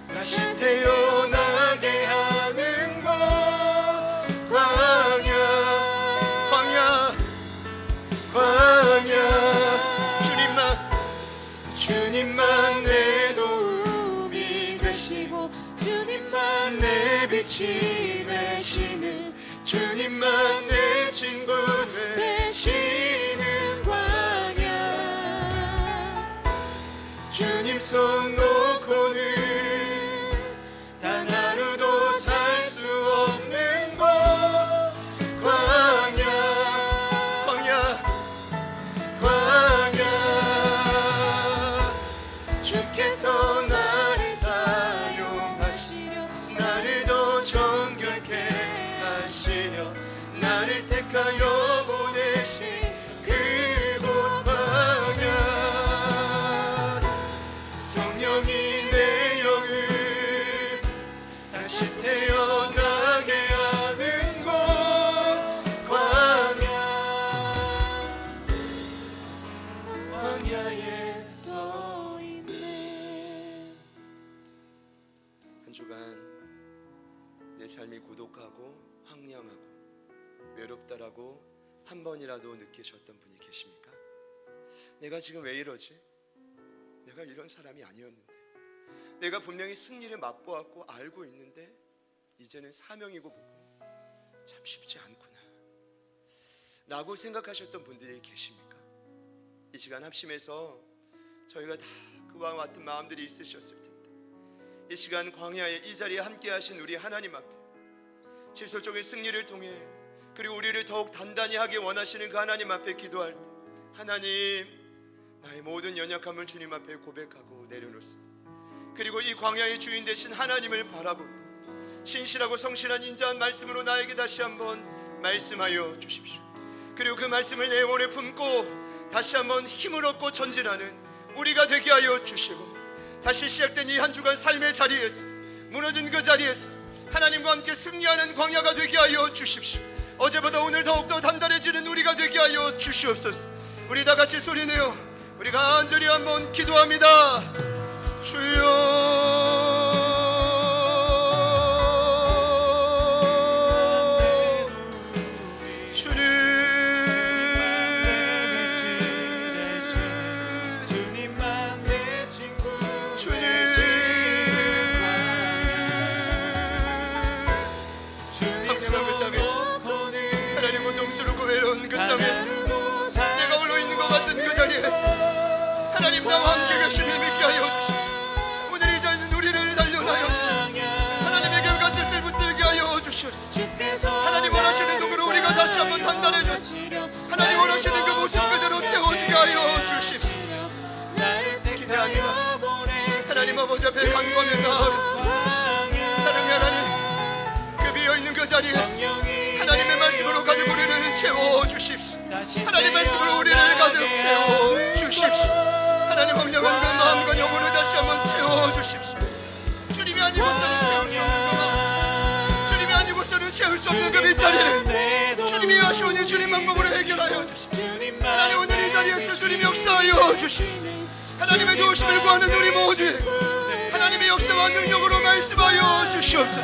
S2: 다시 태어나게 하는 곳, 광야. 주님만 내 도움이 되시고, 주님만 내 빛이 되시는, 주님만 내 친구 되시는 광야. 주님 손 놓고는 단 하루도 살 수 없는 곳, 광야. 주께서 나를 사용하시려, 나를 더 정결케 하시려, 나를 택하여 보내신 그곳 광야. 성령이 내 영을 다시 태어나게 하는 곳, 광야에 서 있네. 한 주간 내 삶이 고독하고 황량하고 외롭다라고 한 번이라도 느끼셨던 분이 계십니까? 내가 지금 왜 이러지? 내가 이런 사람이 아니었는데, 내가 분명히 승리를 맛보았고 알고 있는데 이제는 사명이고 뭐고 참 쉽지 않구나 라고 생각하셨던 분들이 계십니까? 이 시간 합심해서 저희가 다 그와 같은 마음들이 있으셨을 텐데 이 시간 광야에 이 자리에 함께 하신 우리 하나님 앞에 지속적인 승리를 통해 그리고 우리를 더욱 단단히 하게 원하시는 그 하나님 앞에 기도할 때 하나님, 나의 모든 연약함을 주님 앞에 고백하고 내려놓습니다. 그리고 이 광야의 주인 되신 하나님을 바라보며 신실하고 성실한 인자한 말씀으로 나에게 다시 한번 말씀하여 주십시오. 그리고 그 말씀을 내 영혼에 품고 다시 한번 힘을 얻고 전진하는 우리가 되게 하여 주시고 다시 시작된 이 한 주간 삶의 자리에서 무너진 그 자리에서 하나님과 함께 승리하는 광야가 되게 하여 주십시오. 어제보다 오늘 더욱더 단단해지는 우리가 되게 하여 주시옵소서. 우리 다 같이 소리내어 우리 간절히 한번 기도합니다. 주여 하나님 나와 함께 계심을 믿게 하여 주시고 오늘 이 자리에 있는 우리를 단련하여 주시고 하나님에게 같은 뜻을 붙들게 하여 주시옵소서. 하나님 원하시는 도구로 우리가 다시 한번 단단해져서 하나님 원하시는 그 모습 그대로 세워지게 하여 주시옵소서. 기대합니다. 하나님 아버지 앞에 간구하며 나아가 사랑의 하나님 그 비어있는 그 자리에 하나님의 말씀으로 가득 우리를 채워주십시오. 하나님 말씀으로 우리를 가득 채워주십시오. 하나님 황량한 그 마음과 영혼을 다시 한번 채워주십시오. 주님이 아니고서는 채울 수 없는 그 마음, 주님이 아니고서는 채울 수 없는 그 빗자리를 주님이 하시오니 주님 방법으로 해결하여 주십시오. 하나님 오늘 이 자리에서 주님 역사하여 주십시오. 하나님의 도우심을 구하는 우리 모두 하나님의 역사와 능력으로 말씀하여 주시옵소서.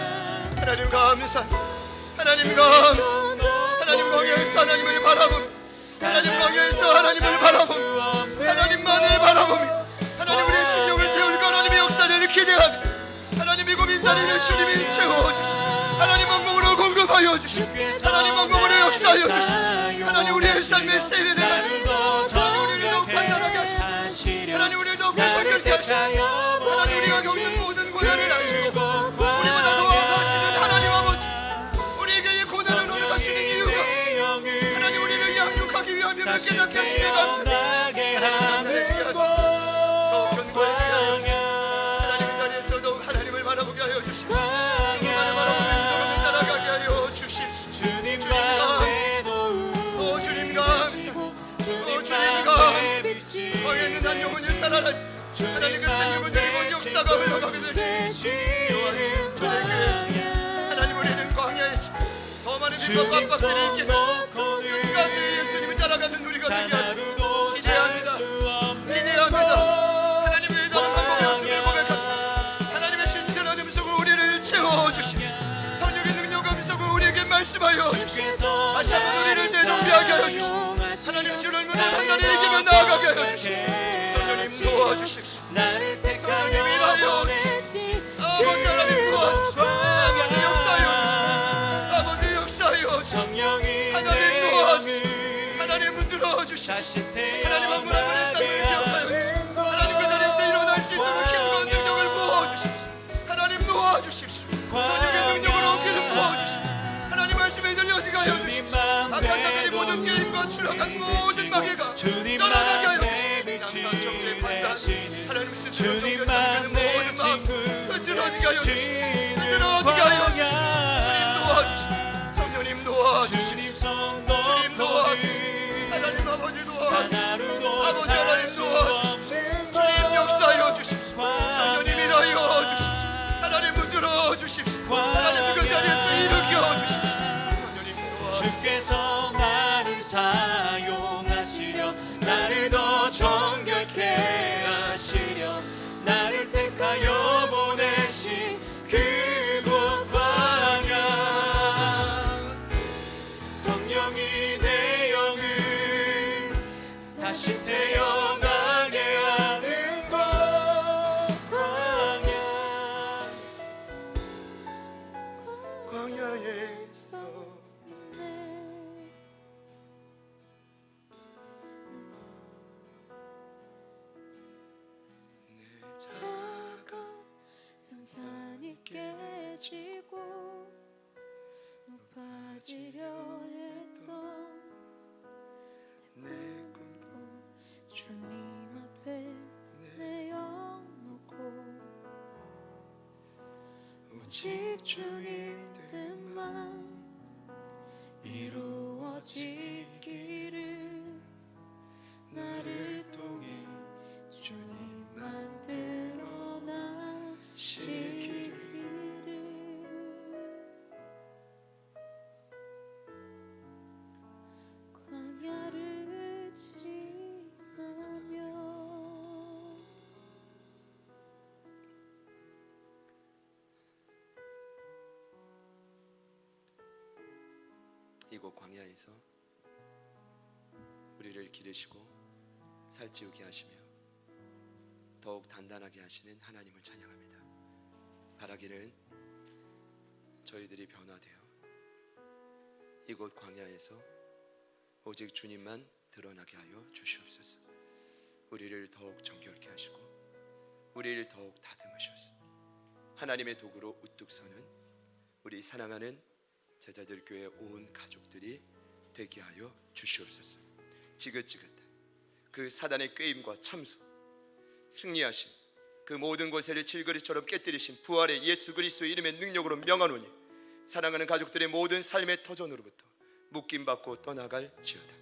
S2: 하나님 감사합니다. 하나님 감사합니다. 하나님 광야에서 하나님을 바라보며 하나님 광야에서 하나님을 바라보며 하나님만을 바라보며 하나님 우리의 심령을 채울 그 하나님의 역사를 기대하며 하나님 이 고민 자리를 주님이 채워주시고 하나님 방법으로 공급하여 주시고 하나님 방법으로 역사하여 주시고 하나님 우리의 삶의 세례를 하시고 하나님 우리를 더욱 단단하게 하시고 하나님 우리를 더욱 성결케 하시고 하나님 우리가 겪는 모든 고난을 아시고 우리보다 더 하시는 하나님 아버지 우리에게 이 고난을 허락하시는 이유가 하나님 우리를 양육하기 위함을 깨닫게 하시니 감사합니다. 단단해지게 하시고 더욱 견고해지게 하여 주시고 하나님 이 자리에서 더욱 하나님을 바라보게 하여 주시고 하나님을 바라보면서 서로를 따라가게 하여 주십시오. 주님 감사합니다. 오 주님 감사합니다. 오 주님 감사합니다. 거기에 있는 한 영혼을 살아라 하나님 그 생명분들이 곧 역사가 흘러가게 될 하나님 우리는 광야에서 더 많은 빛과 깜빡들이 있겠습니다. 끝까지 예수님을 따라가는 우리가 되게 하시고 기대합니다. 기대합니다. 하나님의 위대한 방법의 없음을 고백합니다. 하나님의 신실한 음성으로 우리를 채워주시고 성령의 능력과 음성으로 우리에게 말씀하여 주시고 다시 한번 우리를 재정비하게 하여 주시고 하나님 주를 문을 단단히 이기며 나아가게 하여 주시고 성령님 도와주십시오. 성령님 일하여 주십시오. 아버지 하나님 도와주십시오. 아버지 역사하여 주십시오. 아버지 역사하여 주십시오. 하나님 도와주십시오. 하나님 문들어 주십시오. 하나님 한 분 한 분의 삶을 기억하여 주십시오. 하나님 그 자리에서 일어날 수 있도록 힘과 능력을 부어주십시오. 하나님 도와주십시오. 성령의 능력으로 기름 부어주십시오. 하나님 말씀에 들려지게 하여 주십시오. 악한 자들이 모든 게임과 추락한 모든 마귀가 떠나가게 하여 주십시오. 양탄 정죄의 판단 하나님 스스로 정결하는 모든 마음 흐트러지게 하여 주십시오. 흐트러지게 하여 주십시오. 주님 도와주십시오. 성령님 도와주십시오. 주님 도와주십시오. 하나님 아버지 도와주십시오. 아버지 하나님 도와주십시오. 주님 역사하여 주십시오. 성령님 일하여 주십시오. 하나님 문들어 주십시오. 하나님 그 자리에서 일으켜 주십시오.
S4: 주께서 나를 사용하시려 나를 더 정결케 하시려 나를 택하여 보내신 그곳 광야 성령이 내 영을 다시 태어나게 하는 곳 광야
S2: 광야에서 내
S3: 가지려 했던
S2: 내 꿈도
S3: 또 주님 앞에 내어놓고 오직 주님 뜻만 이루어지기를 나를 통해 주님만 드러나시기를 광야를 지나며
S2: 이곳 광야에서 우리를 기르시고 살찌우게 하시며 더욱 단단하게 하시는 하나님을 찬양합니다. 바라기는 저희들이 변화되어 이곳 광야에서 오직 주님만 드러나게 하여 주시옵소서. 우리를 더욱 정결케 하시고 우리를 더욱 다듬으셔서 하나님의 도구로 우뚝 서는 우리 사랑하는 제자들 교회 온 가족들이 되게 하여 주시옵소서. 지긋지긋한 그 사단의 꾀임과 참소 승리하신 그 모든 권세를 질그릇처럼 깨뜨리신 부활의 예수 그리스도의 이름의 능력으로 명하노니 사랑하는 가족들의 모든 삶의 터전으로부터 묶임받고 떠나갈지어다.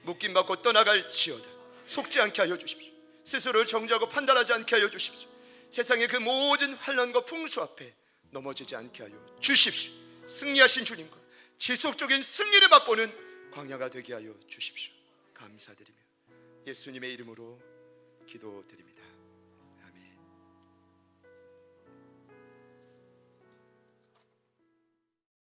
S2: 묶임받고 떠나갈지어다. 속지 않게 하여 주십시오. 스스로를 정죄하고 판단하지 않게 하여 주십시오. 세상의 그 모든 환난과 풍수 앞에 넘어지지 않게 하여 주십시오. 승리하신 주님과 지속적인 승리를 맛보는 광야가 되게 하여 주십시오. 감사드리며 예수님의 이름으로 기도드립니다.